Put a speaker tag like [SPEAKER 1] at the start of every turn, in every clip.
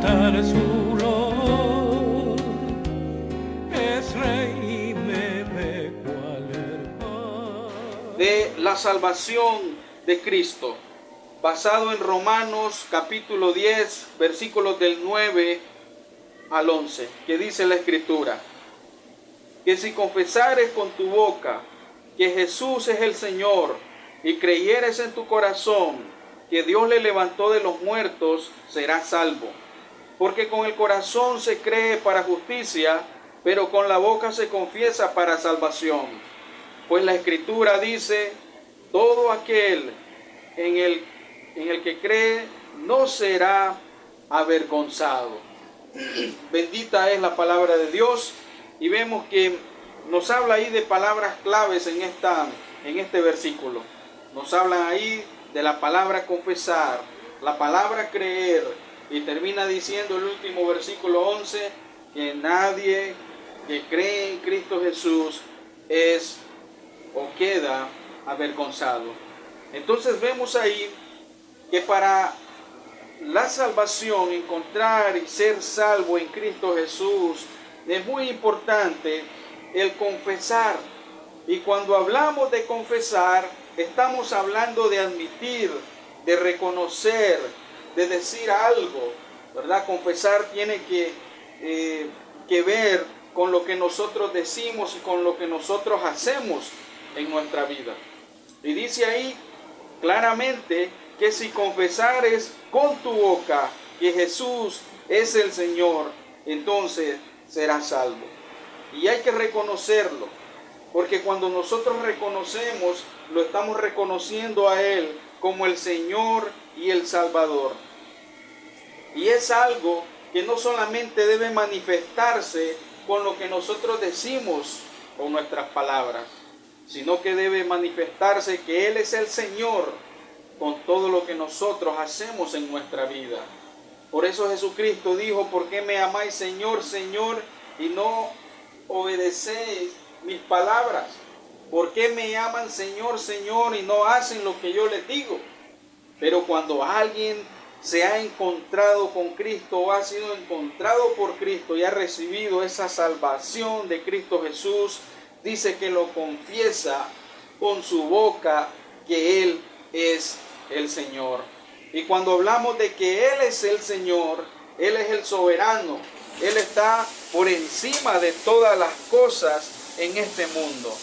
[SPEAKER 1] cantar su loor. Es rey y me ve cual hermano.
[SPEAKER 2] De la salvación de Cristo, basado en Romanos capítulo 10, versículos del 9 al 11, que dice la Escritura: que si confesares con tu boca que Jesús es el Señor y creyeres en tu corazón que Dios le levantó de los muertos, serás salvo. Porque con el corazón se cree para justicia, pero con la boca se confiesa para salvación. Pues la Escritura dice: todo aquel en el que cree no será avergonzado. Bendita es la palabra de Dios. Y vemos que nos habla ahí de palabras claves en este versículo. Nos hablan ahí de la palabra confesar, la palabra creer, y termina diciendo el último versículo 11, que nadie que cree en Cristo Jesús es o queda avergonzado. Entonces vemos ahí que para la salvación, encontrar y ser salvo en Cristo Jesús, es muy importante el confesar. Y cuando hablamos de confesar, estamos hablando de admitir, de reconocer, de decir algo, ¿verdad? Confesar tiene que ver con lo que nosotros decimos y con lo que nosotros hacemos en nuestra vida. Y dice ahí claramente que si confesares con tu boca que Jesús es el Señor, entonces serás salvo. Y hay que reconocerlo, porque cuando nosotros reconocemos, lo estamos reconociendo a Él como el Señor y el Salvador. Y es algo que no solamente debe manifestarse con lo que nosotros decimos con nuestras palabras, sino que debe manifestarse que Él es el Señor con todo lo que nosotros hacemos en nuestra vida. Por eso Jesucristo dijo: ¿por qué me amáis, Señor, Señor, y no obedecéis mis palabras? ¿Por qué me aman, Señor, Señor, y no hacen lo que yo les digo? Pero cuando alguien se ha encontrado con Cristo o ha sido encontrado por Cristo y ha recibido esa salvación de Cristo Jesús, dice que lo confiesa con su boca que Él es el Señor. Y cuando hablamos de que Él es el Señor, Él es el soberano, Él está por encima de todas las cosas en este mundo.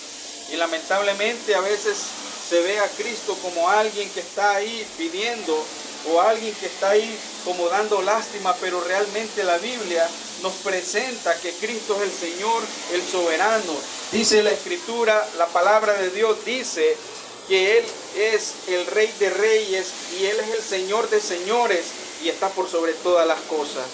[SPEAKER 2] Y lamentablemente a veces se ve a Cristo como alguien que está ahí pidiendo, o alguien que está ahí como dando lástima, pero realmente la Biblia nos presenta que Cristo es el Señor, el soberano. Dice la Escritura, la palabra de Dios dice que Él es el Rey de Reyes y Él es el Señor de Señores y está por sobre todas las cosas.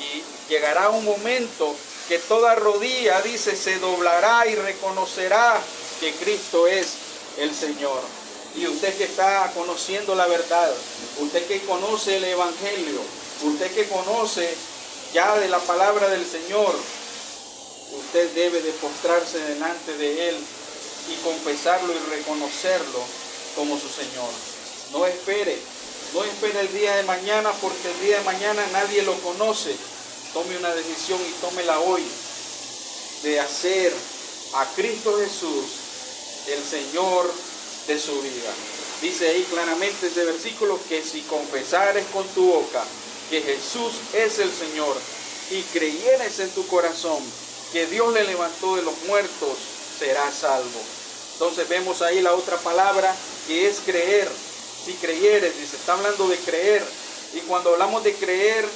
[SPEAKER 2] Y llegará un momento que toda rodilla, dice, se doblará y reconocerá que Cristo es el Señor. Y usted que está conociendo la verdad, usted que conoce el Evangelio, usted que conoce ya de la palabra del Señor, usted debe de postrarse delante de Él y confesarlo y reconocerlo como su Señor. No espere el día de mañana, porque el día de mañana nadie lo conoce. Tome una decisión y tómela hoy de hacer a Cristo Jesús el Señor de su vida. Dice ahí claramente este versículo que si confesares con tu boca que Jesús es el Señor y creyeres en tu corazón que Dios le levantó de los muertos, serás salvo. Entonces vemos ahí la otra palabra que es creer. Si creyeres, dice, está hablando de creer. Y cuando hablamos de creer,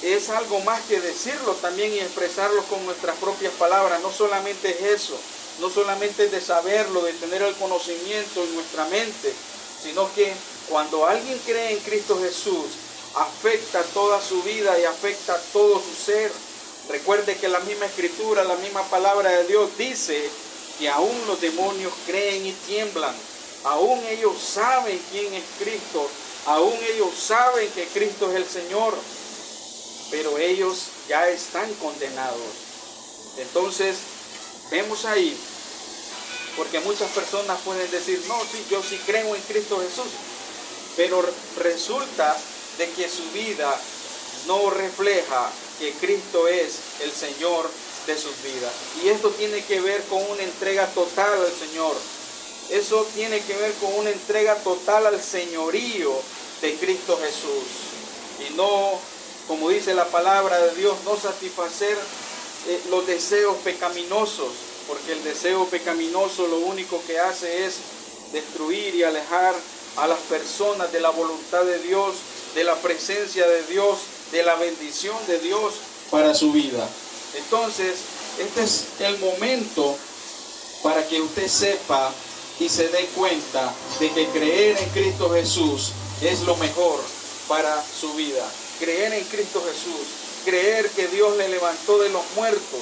[SPEAKER 2] es algo más que decirlo también y expresarlo con nuestras propias palabras. No solamente es eso, no solamente es de saberlo, de tener el conocimiento en nuestra mente, sino que cuando alguien cree en Cristo Jesús, afecta toda su vida y afecta todo su ser. Recuerde que la misma Escritura, la misma palabra de Dios dice que aún los demonios creen y tiemblan. Aún ellos saben quién es Cristo, aún ellos saben que Cristo es el Señor, pero ellos ya están condenados. Entonces, vemos ahí, porque muchas personas pueden decir, no, sí, yo sí creo en Cristo Jesús, pero resulta de que su vida no refleja que Cristo es el Señor de sus vidas. Y esto tiene que ver con una entrega total al Señor. Eso tiene que ver con una entrega total al señorío de Cristo Jesús. Y no, como dice la palabra de Dios, no satisfacer los deseos pecaminosos, porque el deseo pecaminoso lo único que hace es destruir y alejar a las personas de la voluntad de Dios, de la presencia de Dios, de la bendición de Dios para su vida. Entonces, este es el momento para que usted sepa y se dé cuenta de que creer en Cristo Jesús es lo mejor para su vida. Creer en Cristo Jesús, creer que Dios le levantó de los muertos.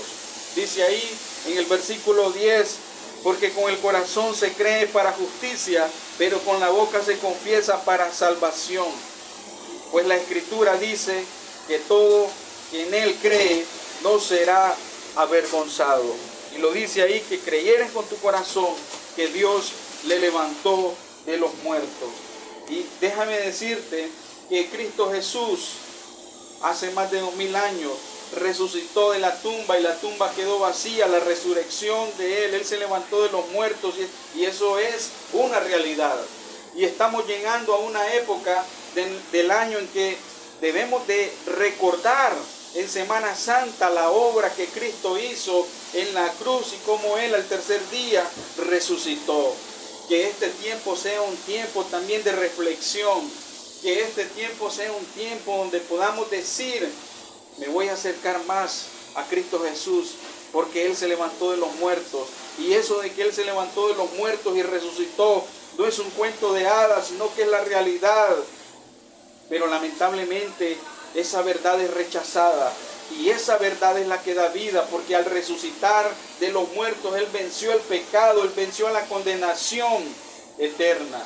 [SPEAKER 2] Dice ahí en el versículo 10, porque con el corazón se cree para justicia, pero con la boca se confiesa para salvación. Pues la Escritura dice que todo quien en Él cree no será avergonzado. Y lo dice ahí, que creyeres con tu corazón que Dios le levantó de los muertos. Y déjame decirte que Cristo Jesús hace más de 2000 años resucitó de la tumba y la tumba quedó vacía. La resurrección de Él se levantó de los muertos y eso es una realidad. Y estamos llegando a una época del año en que debemos de recordar en Semana Santa la obra que Cristo hizo en la cruz y cómo Él al tercer día resucitó. Que este tiempo sea un tiempo también de reflexión, que este tiempo sea un tiempo donde podamos decir: me voy a acercar más a Cristo Jesús, porque Él se levantó de los muertos. Y eso de que Él se levantó de los muertos y resucitó no es un cuento de hadas, sino que es la realidad. Pero lamentablemente esa verdad es rechazada, y esa verdad es la que da vida, porque al resucitar de los muertos Él venció el pecado, Él venció la condenación eterna.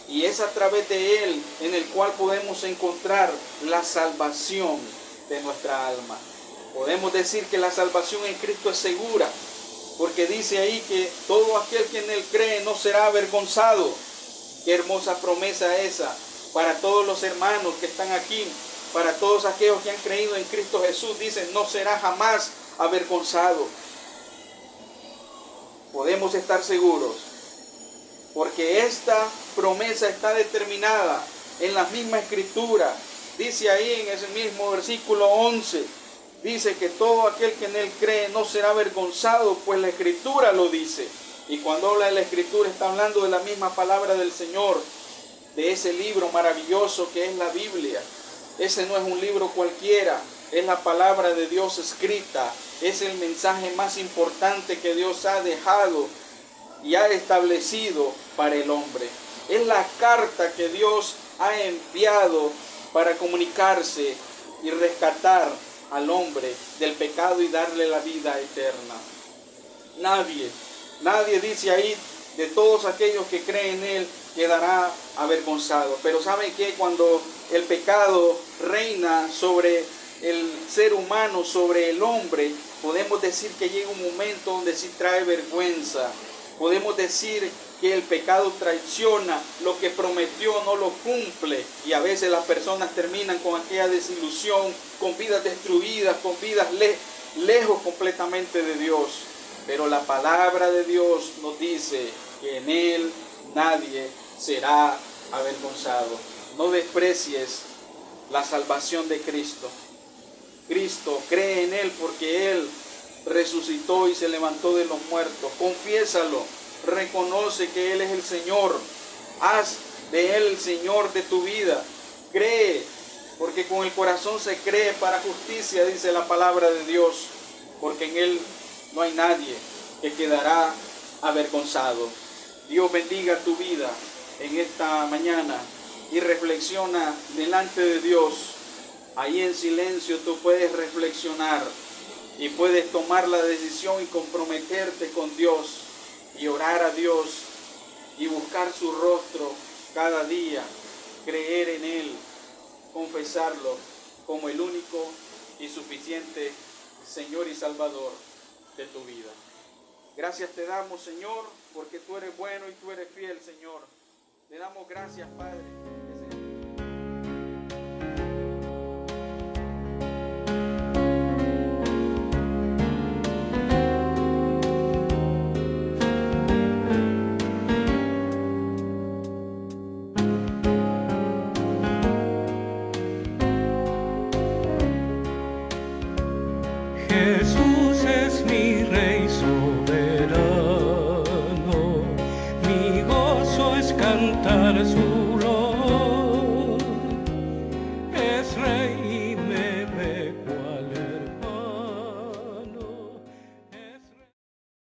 [SPEAKER 2] Y es a través de Él en el cual podemos encontrar la salvación de nuestra alma. Podemos decir que la salvación en Cristo es segura, porque dice ahí que todo aquel que en Él cree no será avergonzado. Qué hermosa promesa esa para todos los hermanos que están aquí, para todos aquellos que han creído en Cristo Jesús. Dicen: no será jamás avergonzado. Podemos estar seguros, porque esta promesa está determinada en la misma Escritura. Dice ahí en ese mismo versículo 11, dice que todo aquel que en Él cree no será avergonzado, pues la Escritura lo dice. Y cuando habla de la Escritura está hablando de la misma palabra del Señor, de ese libro maravilloso que es la Biblia. Ese no es un libro cualquiera, es la palabra de Dios escrita, es el mensaje más importante que Dios ha dejado y ha establecido para el hombre. Es la carta que Dios ha enviado para comunicarse y rescatar al hombre del pecado y darle la vida eterna. Nadie dice ahí, de todos aquellos que creen en Él, quedará avergonzado. Pero ¿saben qué? Cuando el pecado reina sobre el ser humano, sobre el hombre, podemos decir que llega un momento donde sí trae vergüenza. Podemos decir que el pecado traiciona, lo que prometió no lo cumple, y a veces las personas terminan con aquella desilusión, con vidas destruidas, con vidas lejos completamente de Dios. Pero la palabra de Dios nos dice que en Él nadie será avergonzado. No desprecies la salvación de Cristo. Cristo, cree en Él porque Él resucitó y se levantó de los muertos. Confiésalo, reconoce que Él es el Señor. Haz de Él el Señor de tu vida. Cree, porque con el corazón se cree para justicia, dice la palabra de Dios, porque en Él no hay nadie que quedará avergonzado. Dios bendiga tu vida en esta mañana y reflexiona delante de Dios. Ahí en silencio tú puedes reflexionar y puedes tomar la decisión y comprometerte con Dios y orar a Dios y buscar su rostro cada día, creer en Él, confesarlo como el único y suficiente Señor y Salvador de tu vida. Gracias te damos, Señor, porque tú eres bueno y tú eres fiel, Señor. Te damos gracias, Padre.
[SPEAKER 1] Jesús.